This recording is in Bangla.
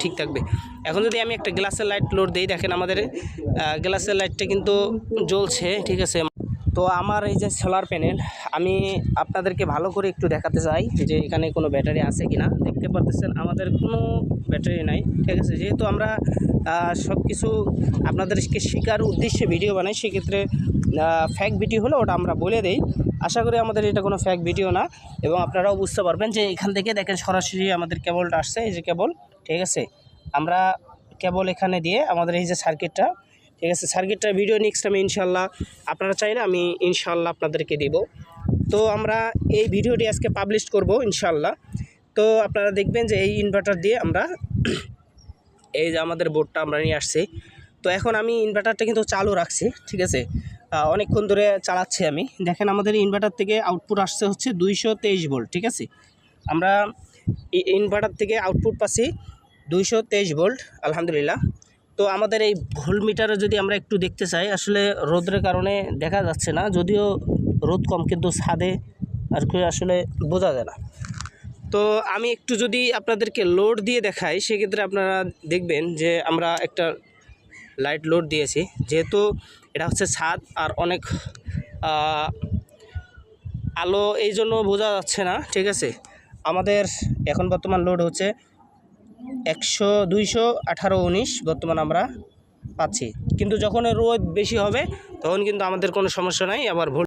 ঠিক থাকবে। এখন যদি আমি একটা গ্লাসের লাইট লোড দিই, দেখেন আমাদের গ্লাসের লাইটটা কিন্তু জ্বলছে, ঠিক আছে। তো আমার এই যে সোলার প্যানেল, আমি আপনাদেরকে ভালো করে একটু দেখাতে চাই যে এখানে কোনো ব্যাটারি আছে কি না। দেখতে পারতেছেন আমাদের কোনো ব্যাটারি নাই, ঠিক আছে। যেহেতু আমরা সব কিছু আপনাদেরকে শেখার উদ্দেশ্যে ভিডিও বানাই, সেক্ষেত্রে ফ্যাক ভিডিও হলে ওটা আমরা বলে দেই। আশা করি আমাদের এটা কোনো ফ্যাক ভিডিও না, এবং আপনারাও বুঝতে পারবেন যে এখান থেকে দেখেন সরাসরি আমাদের কেবলটা আসছে, এই যে কেবল, ঠিক আছে। আমরা কেবল এখানে দিয়ে আমাদের এই যে সার্কিটটা, ঠিক আছে, সার্কিটটার ভিডিও নেক্সট আমি ইনশাল্লাহ, আপনারা চাইলে আমি ইনশাল্লাহ আপনাদেরকে দিব। তো আমরা এই ভিডিওটি আজকে পাবলিশ করব ইনশাল্লাহ। তো আপনারা দেখবেন যে এই ইনভার্টার দিয়ে আমরা এই যে আমাদের বোর্ডটা আমরা নিয়ে আসছি। তো এখন আমি ইনভার্টারটা কিন্তু চালু রাখছি, ঠিক আছে, অনেকক্ষণ ধরে চালাচ্ছি আমি। দেখেন আমাদের ইনভার্টার থেকে আউটপুট আসছে হচ্ছে 223 ভোল্ট, ঠিক আছে। আমরা ইনভার্টার থেকে আউটপুট পাচ্ছি 223 ভোল্ট, আলহামদুলিল্লাহ। তো আমাদের এই ভোল্ট মিটারে যদি আমরা একটু দেখতে চাই, আসলে রোদের কারণে দেখা যাচ্ছে না, যদিও রোদ কম, কিন্তু ছাদে আর কি আসলে বোঝা যায় না। তো আমি একটু যদি আপনাদেরকে লোড দিয়ে দেখাই, সেক্ষেত্রে আপনারা দেখবেন যে আমরা একটা লাইট লোড দিয়েছি, যেহেতু এটা হচ্ছে ছাদ আর অনেক আলো, এই জন্য বোঝা যাচ্ছে না, ঠিক আছে। আমাদের এখন বর্তমান লোড হচ্ছে 218-19 বর্তমান আমরা পাচ্ছি, কিন্তু যখন রোদ বেশি হবে তখন কিন্তু আমাদের কোনো সমস্যা নাই, আবার